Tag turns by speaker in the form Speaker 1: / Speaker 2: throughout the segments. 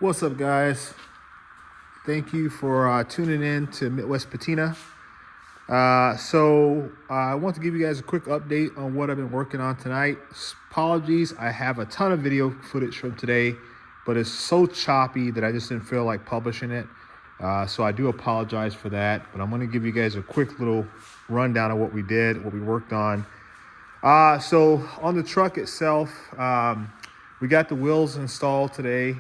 Speaker 1: What's up, guys? Thank you for tuning in to Midwest Patina. I want to give you guys a quick update on what I've been working on tonight. Apologies, I have a ton of video footage from today, but it's so choppy that I just didn't feel like publishing it. So I do apologize for that, but I'm going to give you guys a quick little rundown of what we did, what we worked on. So on the truck itself, we got the wheels installed today,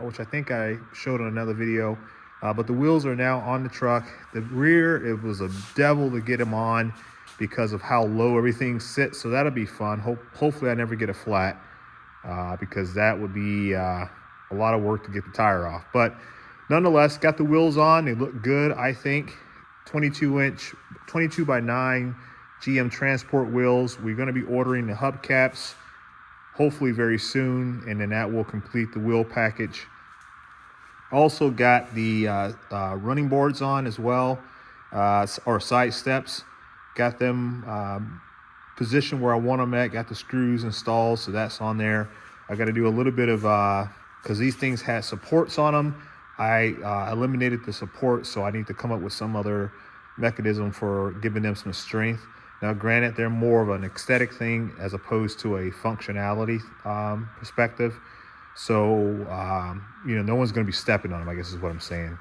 Speaker 1: which I think I showed on another video. But the wheels are now on the truck. The rear, it was a devil to get them on because of how low everything sits. So that'll be fun. Hopefully I never get a flat because that would be a lot of work to get the tire off. But nonetheless, got the wheels on. They look good, I think. 22-inch, 22 by 9 GM Transport wheels. We're going to be ordering the hubcaps hopefully very soon, and then that will complete the wheel package. Also got the running boards on as well, or side steps. Got them positioned where I want them at. Got the screws installed, so that's on there. I got to do a little bit of, because these things had supports on them. I eliminated the support, so I need to come up with some other mechanism for giving them some strength. Now, granted, they're more of an aesthetic thing as opposed to a functionality perspective. So, no one's going to be stepping on them, I guess is what I'm saying.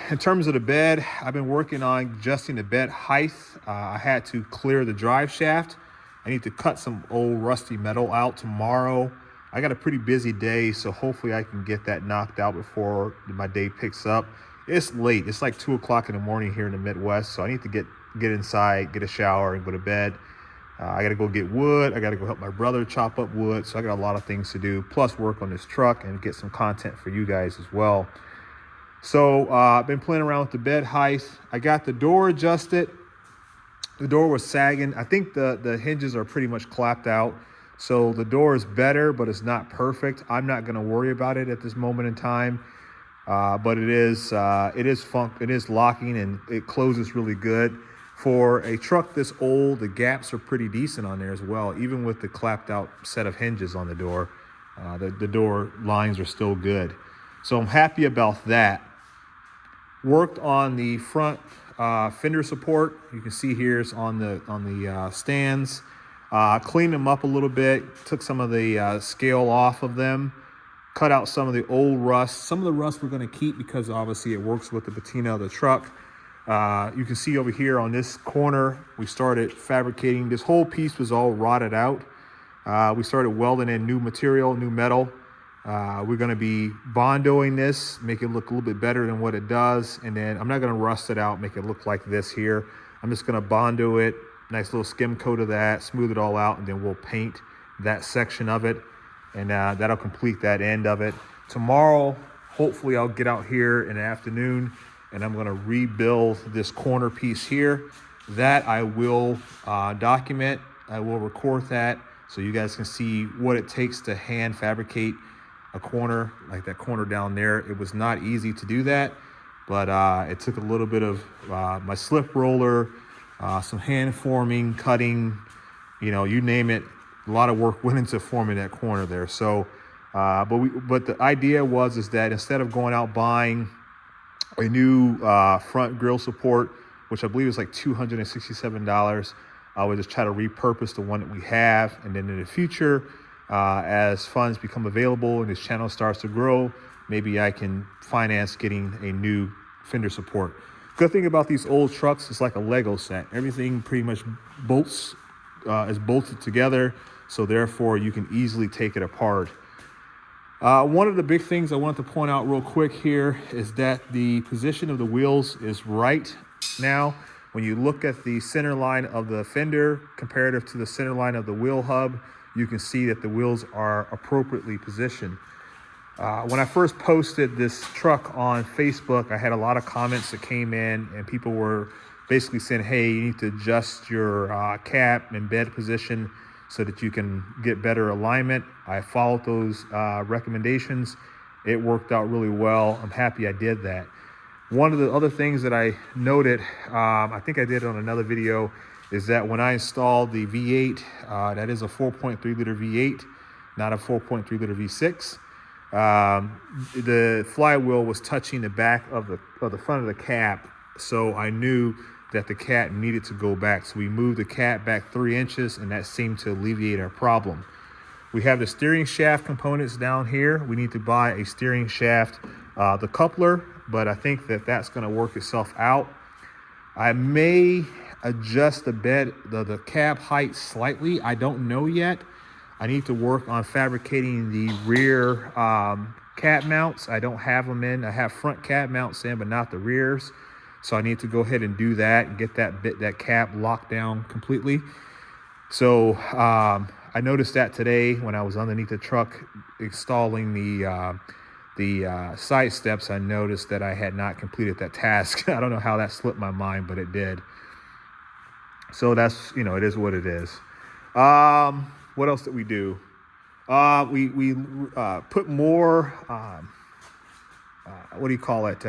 Speaker 1: In terms of the bed, I've been working on adjusting the bed height. I had to clear the drive shaft. I need to cut some old rusty metal out tomorrow. I got a pretty busy day, so hopefully I can get that knocked out before my day picks up. It's late. It's like 2 o'clock in the morning here in the Midwest, so I need to get inside, get a shower, and go to bed. I got to go get wood. I got to go help my brother chop up wood. So I got a lot of things to do, plus work on this truck and get some content for you guys as well. So I've been playing around with the bed height. I got the door adjusted. The door was sagging. I think the hinges are pretty much clapped out. So the door is better, but it's not perfect. I'm not going to worry about it at this moment in time. But it is locking, and it closes really good. For a truck this old, the gaps are pretty decent on there as well. Even with the clapped out set of hinges on the door, the door lines are still good. So I'm happy about that. Worked on the front fender support. You can see here it's on the stands. Cleaned them up a little bit. Took some of the scale off of them. Cut out some of the old rust. Some of the rust we're going to keep because obviously it works with the patina of the truck. You can see over here on this corner, we started fabricating. This whole piece was all rotted out. We started welding in new material, new metal. We're going to be bondoing this, make it look a little bit better than what it does. And then I'm not going to rust it out, make it look like this here. I'm just going to bondo it, nice little skim coat of that, smooth it all out, and then we'll paint that section of it. And that'll complete that end of it. Tomorrow, hopefully I'll get out here in the afternoon and I'm gonna rebuild this corner piece here. That I will document, I will record that so you guys can see what it takes to hand fabricate a corner, like that corner down there. It was not easy to do that, but it took a little bit of my slip roller, some hand forming, cutting, you name it. A lot of work went into forming that corner there. So, but the idea is that instead of going out buying a new front grille support, which I believe is like $267, I would just try to repurpose the one that we have. And then in the future, as funds become available and this channel starts to grow, maybe I can finance getting a new fender support. Good thing about these old trucks, it's like a Lego set. Everything pretty much is bolted together. So therefore you can easily take it apart. One of the big things I want to point out real quick here is that the position of the wheels is right now. When you look at the center line of the fender comparative to the center line of the wheel hub, you can see that the wheels are appropriately positioned. When I first posted this truck on Facebook, I had a lot of comments that came in and people were basically saying, hey, you need to adjust your cap and bed position so that you can get better alignment. I followed those recommendations. It worked out really well. I'm happy I did that. One of the other things that I noted, I think I did it on another video, is that when I installed the V8, that is a 4.3 liter V8, not a 4.3 liter V6. The flywheel was touching the back of the front of the cab, so I knew that the cap needed to go back. So we moved the cap back 3 inches, and that seemed to alleviate our problem. We have the steering shaft components down here. We need to buy a steering shaft, the coupler, but I think that that's going to work itself out. I may adjust the cab height slightly. I don't know yet. I need to work on fabricating the rear cab mounts. I don't have them in. I have front cab mounts in, but not the rears. So I need to go ahead and do that and get that cab locked down completely. So I noticed that today when I was underneath the truck installing the side steps. I noticed that I had not completed that task. I don't know how that slipped my mind, but it did. So that's, it is what it is. What else did we do? We put more, what do you call it?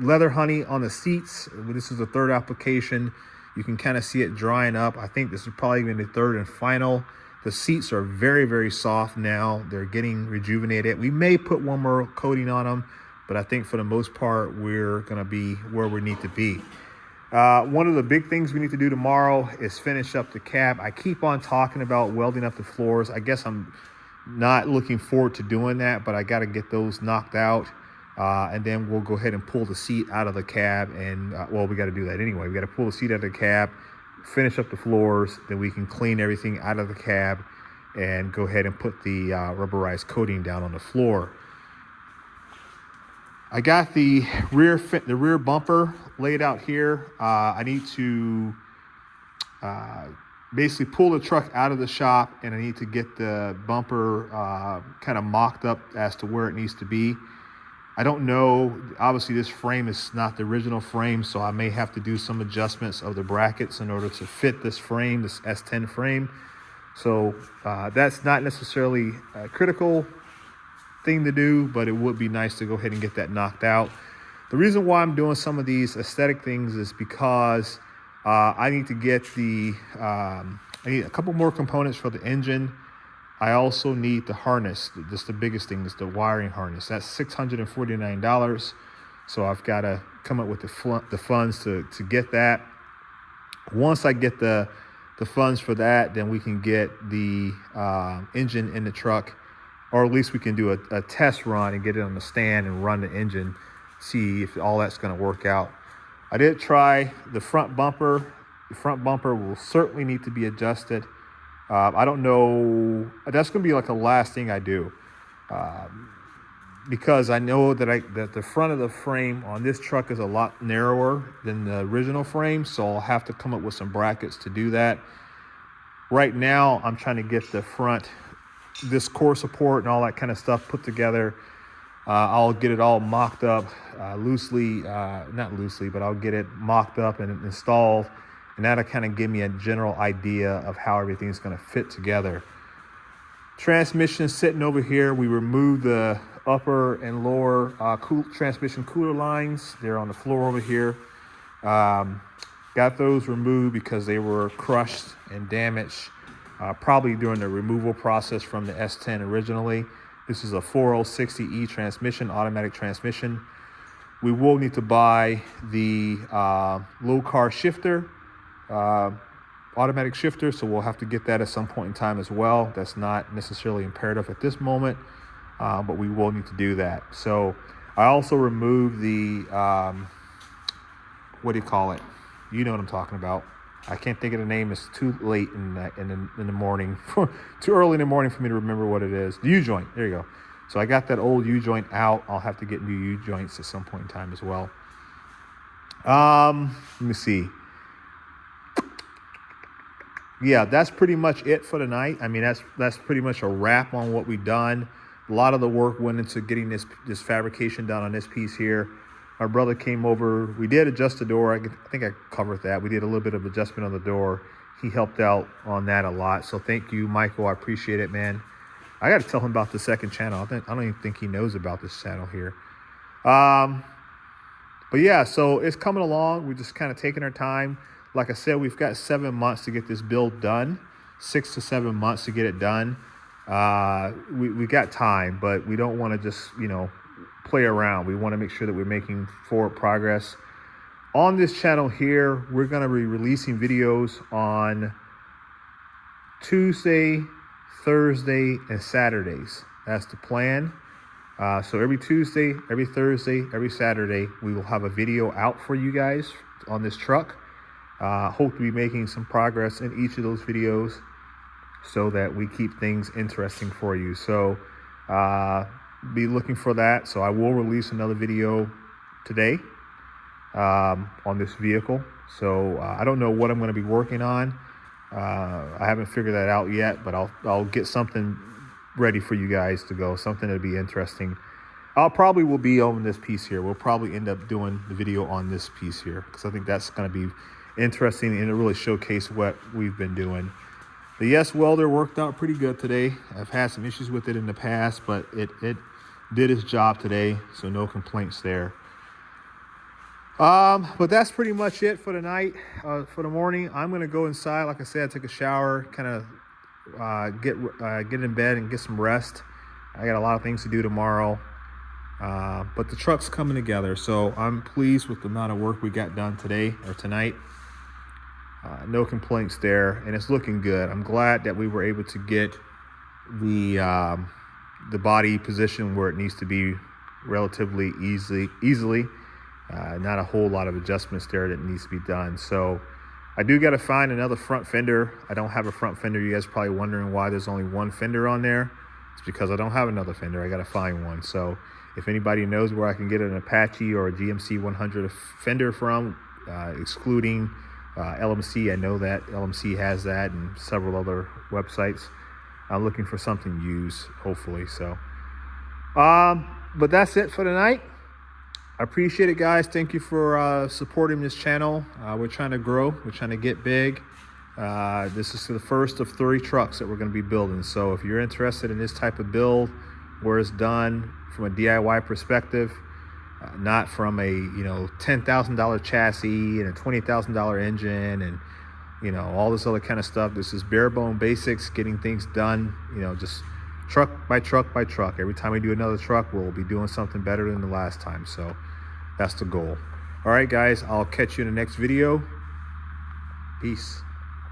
Speaker 1: Leather honey on the seats. This is the third application. You can kind of see it drying up. I think this is probably going to be third and final. The seats are very, very soft now. They're getting rejuvenated. We may put one more coating on them, but I think for the most part, we're going to be where we need to be. One of the big things we need to do tomorrow is finish up the cab. I keep on talking about welding up the floors. I guess I'm not looking forward to doing that, but I got to get those knocked out. And then we'll go ahead and pull the seat out of the cab. And, we got to do that anyway. We got to pull the seat out of the cab, finish up the floors, then we can clean everything out of the cab and go ahead and put the rubberized coating down on the floor. I got the rear bumper laid out here. I need to basically pull the truck out of the shop, and I need to get the bumper kind of mocked up as to where it needs to be. I don't know. Obviously, this frame is not the original frame, so I may have to do some adjustments of the brackets in order to fit this frame, this S10 frame. So that's not necessarily a critical thing to do, but it would be nice to go ahead and get that knocked out. The reason why I'm doing some of these aesthetic things is because I need to get I need a couple more components for the engine. I also need the harness. Just the biggest thing is the wiring harness. That's $649. So I've got to come up with the funds to get that. Once I get the funds for that, then we can get the engine in the truck, or at least we can do a test run and get it on the stand and run the engine, see if all that's going to work out. I did try the front bumper. The front bumper will certainly need to be adjusted. I don't know. That's going to be like the last thing I do, because I know that the front of the frame on this truck is a lot narrower than the original frame, so I'll have to come up with some brackets to do that. Right now, I'm trying to get the front, this core support and all that kind of stuff put together. I'll get it all mocked up not loosely, but I'll get it mocked up and installed. And that'll kind of give me a general idea of how everything's going to fit together. Transmission sitting over here. We removed the upper and lower transmission cooler lines. They're on the floor over here. Got those removed because they were crushed and damaged, probably during the removal process from the S10 originally. This is a 4060E transmission, automatic transmission. We will need to buy the low car shifter, automatic shifter, so we'll have to get that at some point in time as well. That's not necessarily imperative at this moment, but we will need to do that. So I also removed the what do you call it? You know what I'm talking about. I can't think of the name. It's too late in the morning, too early in the morning for me to remember what it is. The U-joint. There you go. So I got that old U-joint out. I'll have to get new U-joints at some point in time as well. Let me see. Yeah, that's pretty much it for tonight. I mean, that's pretty much a wrap on what we've done. A lot of the work went into getting this fabrication done on this piece here. My brother came over. We did adjust the door. I think I covered that. We did a little bit of adjustment on the door. He helped out on that a lot. So thank you, Michael. I appreciate it, man. I got to tell him about the second channel. I don't even think he knows about this channel here. But yeah, so it's coming along. We're just kind of taking our time. Like I said, we've got 7 months to get this build done, 6 to 7 months to get it done. we got time, but we don't want to just, you know, play around. We want to make sure that we're making forward progress. On this channel here, we're going to be releasing videos on Tuesday, Thursday, and Saturdays. That's the plan. So every Tuesday, every Thursday, every Saturday, we will have a video out for you guys on this truck. Hope to be making some progress in each of those videos so that we keep things interesting for you. So be looking for that. So I will release another video today on this vehicle. So I don't know what I'm going to be working on. I haven't figured that out yet, but I'll get something ready for you guys to go, something that'll be interesting. Probably will be on this piece here. We'll probably end up doing the video on this piece here because I think that's going to be interesting and it really showcase what we've been doing. The Yes Welder worked out pretty good today. I've had some issues with it in the past, but it did its job today, so no complaints there. But that's pretty much it for the night, for the morning. I'm going to go inside. Like I said, take a shower, kind of get in bed and get some rest. I got a lot of things to do tomorrow. But the truck's coming together, so I'm pleased with the amount of work we got done today or tonight. No complaints there, and it's looking good. I'm glad that we were able to get the body position where it needs to be relatively easily. Not a whole lot of adjustments there that needs to be done. So I do got to find another front fender. I don't have a front fender. You guys are probably wondering why there's only one fender on there. It's because I don't have another fender. I got to find one. So if anybody knows where I can get an Apache or a GMC 100 fender from, excluding LMC, I know that LMC has that and several other websites. I'm looking for something used, hopefully. So, but that's it for tonight. I appreciate it, guys. Thank you for supporting this channel. We're trying to grow. We're trying to get big. This is the first of 3 trucks that we're going to be building. So if you're interested in this type of build, where it's done from a DIY perspective, not from a $10,000 chassis and a $20,000 engine and all this other kind of stuff. This is bare bone basics, getting things done. Just truck by truck by truck. Every time we do another truck, we'll be doing something better than the last time. So that's the goal. All right, guys, I'll catch you in the next video. Peace.